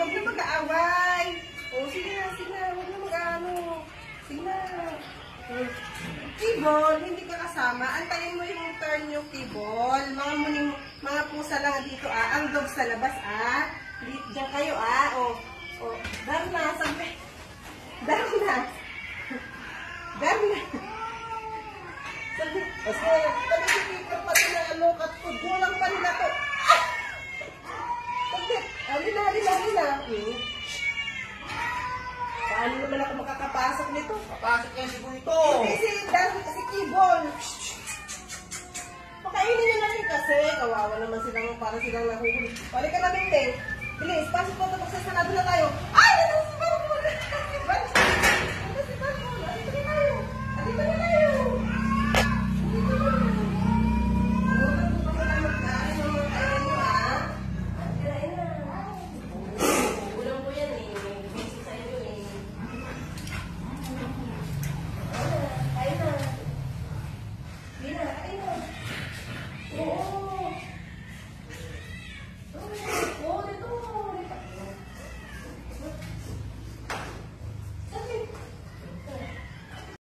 Huwag na mag-aaway. O, sige na. Huwag na mag-ano. Sige na. Kibol, hindi ka kasama. Antayin mo yung turn nyo, Kibol. Mga pusa lang dito, Ang dog sa labas, Diyan kayo, O, Darna, sabi. Darna. Sabi, si Kibol pati na kat food. Gulang pa nila to. Halina. Paano naman ako makakapasok nito? Papasok yan si Buito. Si Kibol. Pakainin nyo na rin kasi. Kawawa naman silang, para silang nahuhuli. Balik ka na, Bing. Bilis, pasok po. Tapos sa sanado na tayo. Ay!